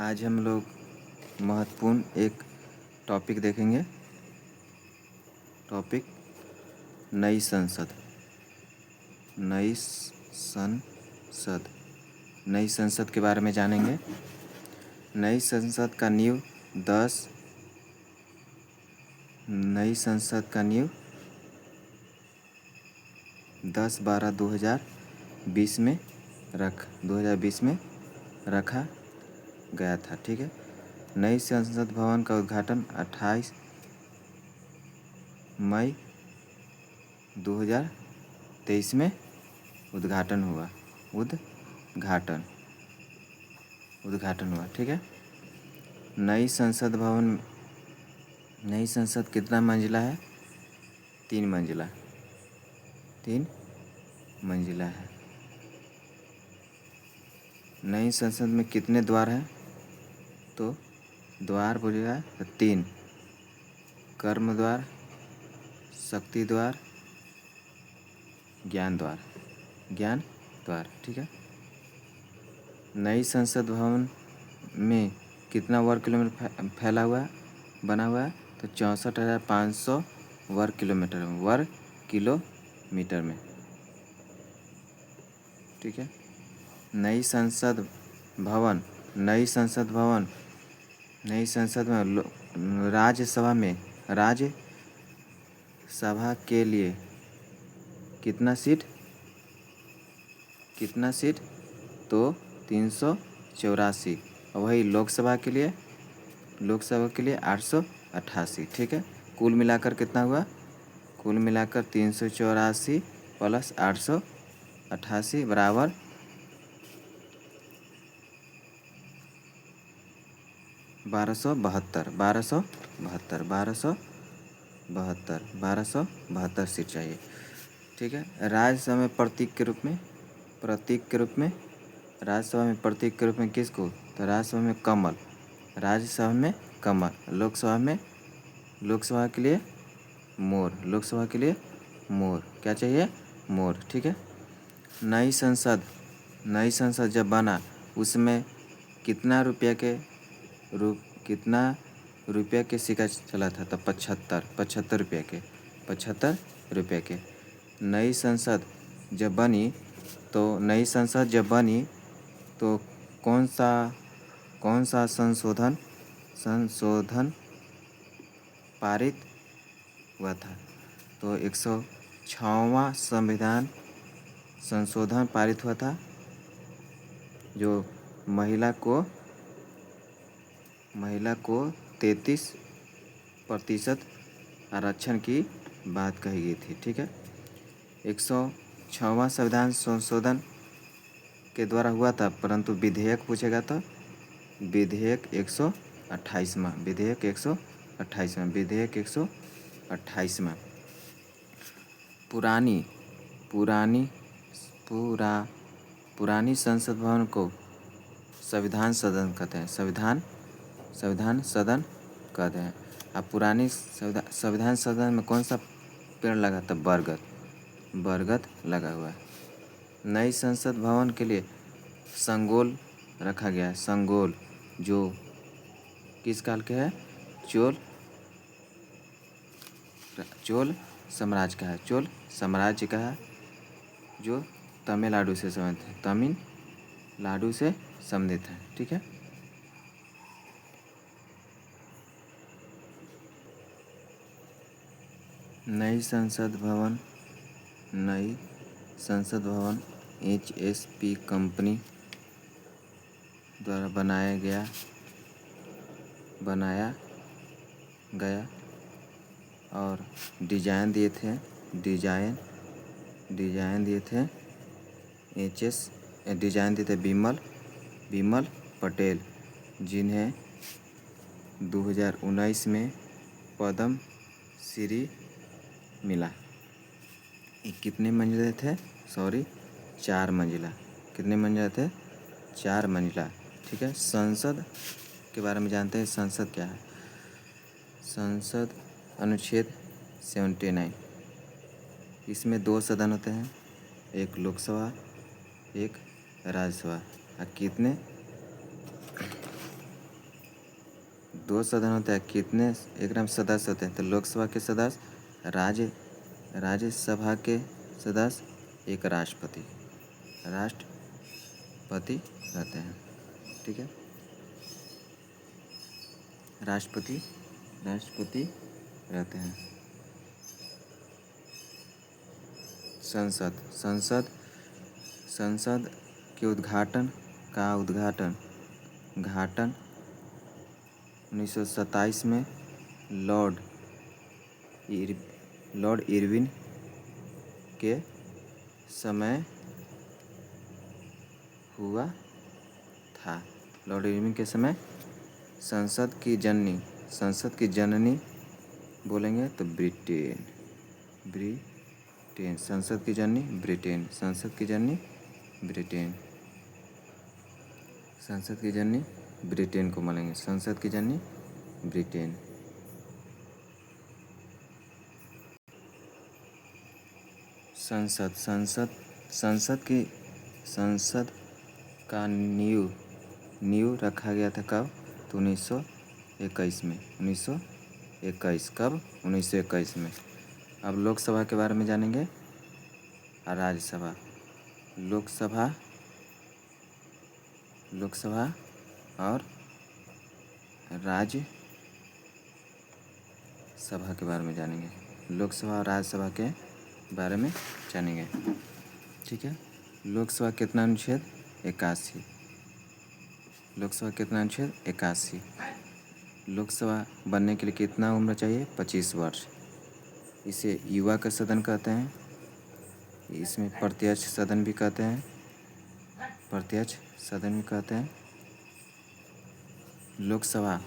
आज हम लोग महत्वपूर्ण एक टॉपिक देखेंगे। टॉपिक नई संसद। नई संसद नई संसद के बारे में जानेंगे। नई संसद का नींव 10 नई संसद का नींव 10/12/2020 में 2020 में रखा गया था। ठीक है। नई संसद भवन का उद्घाटन 28 मई 2023 में उद्घाटन हुआ। उद्घाटन हुआ। ठीक है। नई संसद कितना मंजिला है? 3 मंजिला। 3 मंजिला है। नई संसद में कितने द्वार हैं? तो द्वार बोलिएगा तो 3। कर्म द्वार, शक्ति द्वार, ज्ञान द्वार। ठीक है। नई संसद भवन में कितना वर्ग किलोमीटर फैला हुआ बना हुआ है? तो 64,500 वर्ग किलोमीटर में। ठीक है। नई संसद भवन राज्यसभा के लिए कितना सीट? तो 384। और वही लोकसभा के लिए 888। ठीक है। कुल मिलाकर कितना हुआ? कुल मिलाकर 384 प्लस 888 बराबर 1272 सीट चाहिए। ठीक है। राज्यसभा में प्रतीक के रूप में राज्यसभा में प्रतीक के रूप में किसको? तो राज्यसभा में कमल। लोकसभा के लिए मोर। क्या चाहिए? मोर। ठीक है। नई संसद जब बना उसमें कितना रुपया के सिक्का चला था? तो 75 रुपये के। नई संसद जब बनी तो कौन सा संशोधन पारित हुआ था? तो 106वां संविधान संशोधन पारित हुआ था, जो महिला को 33% आरक्षण की बात कही गई थी। ठीक है। 106वां संविधान संशोधन के द्वारा हुआ था, परंतु विधेयक पूछेगा तो विधेयक 128वां। पुरानी संसद भवन को संविधान सदन कहते हैं। अब पुरानी संविधान सदन में कौन सा पेड़ लगा था? बरगद लगा हुआ है। नई संसद भवन के लिए संगोल रखा गया है। संगोल जो किस काल के है? चोल साम्राज्य का है, जो तमिलनाडु से संबंधित है। ठीक है। नई संसद भवन HSP कंपनी द्वारा बनाया गया और डिजाइन दिए थे बिमल पटेल, जिन्हें 2019 में पद्म श्री मिला। ये कितने मंजिले थे? 4 मंजिला। कितने मंजिला थे? 4 मंजिला। ठीक है। संसद के बारे में जानते हैं। संसद क्या है? संसद अनुच्छेद 79। इसमें 2 सदन होते हैं, एक लोकसभा, एक राज्यसभा। कितने दो सदन होता है, कितने एक में सदस्य होते हैं? तो लोकसभा के सदस्य, राज्यसभा के सदस्य, एक राष्ट्रपति रहते हैं। ठीक है, राष्ट्रपति रहते हैं। संसद के उद्घाटन 1927 में लॉर्ड इरविन के समय हुआ था। लॉर्ड इरविन के समय संसद की जननी बोलेंगे तो ब्रिटेन। संसद की जननी ब्रिटेन। संसद की जननी ब्रिटेन को बोलेंगे। संसद की जननी ब्रिटेन। संसद का नींव रखा गया था कब? तो 1921 में। 1921 कब? 1921 में। अब लोकसभा के बारे में जानेंगे और राज्यसभा। लोकसभा और राज्यसभा के बारे में जानेंगे। लोकसभा और राज्यसभा के बारे में जानेंगे। ठीक है, लोकसभा कितना अनुच्छेद? 81। लोकसभा कितना अनुच्छेद? 81। लोकसभा बनने के लिए कितना उम्र चाहिए? 25 वर्ष। इसे युवा का सदन कहते हैं। इसमें प्रत्यक्ष सदन भी कहते हैं। लोकसभा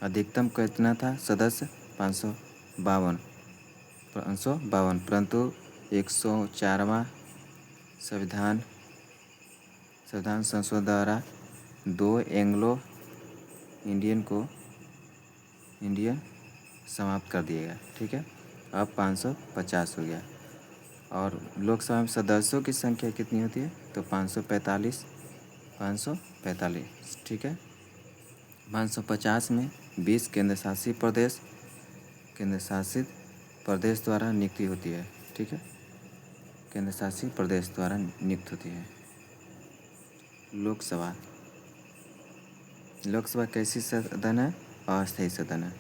अधिकतम कितना था सदस्य? 552, परंतु 104वां संविधान संशोधन द्वारा 2 एंग्लो इंडियन समाप्त कर दिया गया। ठीक है, अब 550 हो गया। और लोकसभा में सदस्यों की संख्या कितनी होती है? तो 545। ठीक है, 550 में 20 केंद्र शासित प्रदेश द्वारा नियुक्ति होती है। ठीक है, केंद्र शासित प्रदेश द्वारा नियुक्त होती है। लोकसभा कैसी सदन है? अस्थायी सदन है।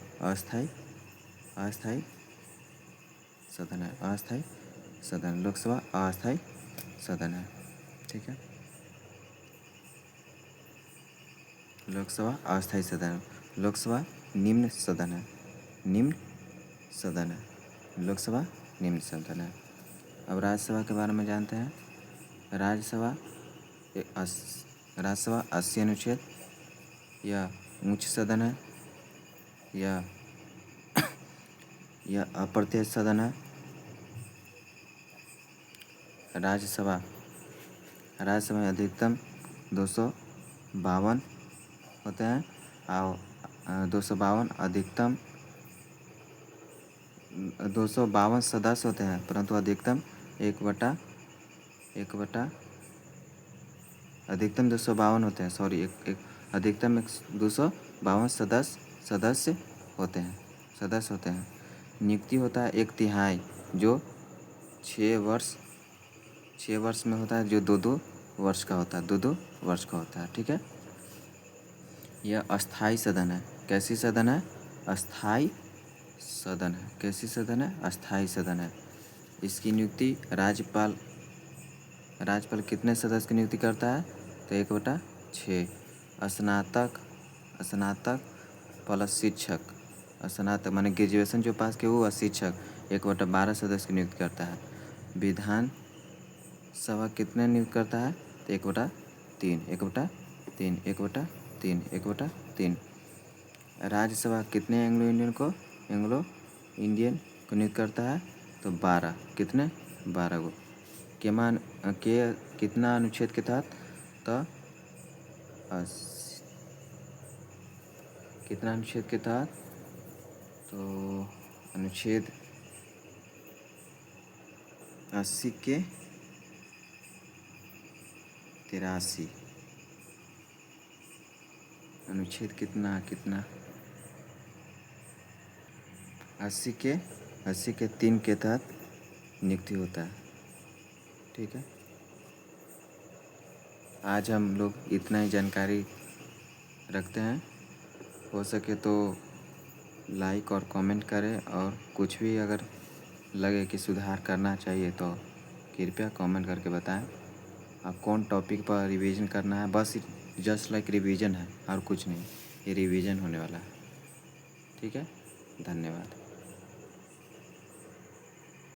अस्थायी सदन। लोकसभा अस्थायी सदन है। ठीक है, लोकसभा अस्थायी सदन। लोकसभा निम्न सदन है। लोकसभा निम्न सदन है। अब राज्यसभा के बारे में जानते हैं। राज्यसभा 80 अनुच्छेद। यह उच्च सदन है। यह अप्रत्यक्ष सदन है। राज्यसभा में अधिकतम 252 होते हैं और 252 अधिकतम 252 सदस्य होते हैं, परंतु अधिकतम अधिकतम 252 होते हैं। अधिकतम 252 सदस्य होते हैं। नियुक्ति होता है 1/3 जो 6 वर्ष में होता है, जो 2 वर्ष का होता है। ठीक है, यह अस्थायी सदन है। कैसी सदन है? अस्थायी सदन है। कैसी सदन है? अस्थायी सदन है। इसकी नियुक्ति राज्यपाल कितने सदस्य की नियुक्ति करता है? तो 1/6। स्नातक प्लस शिक्षक, स्नातक माने ग्रेजुएशन जो पास किया वो, शिक्षक 1/12 सदस्य की नियुक्ति करता है। विधान सभा कितने नियुक्त करता है? तो 1/3। राज्यसभा कितने एंग्लो इंडियन को नियुक्त करता है? तो 12। कितने? 12 को। कितना अनुच्छेद के तहत? तो कितना अनुच्छेद के तहत? तो अनुच्छेद 80 के 83। अनुच्छेद कितना 80 के 3 के तहत नियुक्ति होता है। ठीक है, आज हम लोग इतना ही जानकारी रखते हैं। हो सके तो लाइक और कमेंट करें, और कुछ भी अगर लगे कि सुधार करना चाहिए तो कृपया कमेंट करके बताएं। आप कौन टॉपिक पर रिवीजन करना है, बस जस्ट लाइक रिवीजन है और कुछ नहीं, ये रिवीजन होने वाला है। ठीक है, धन्यवाद।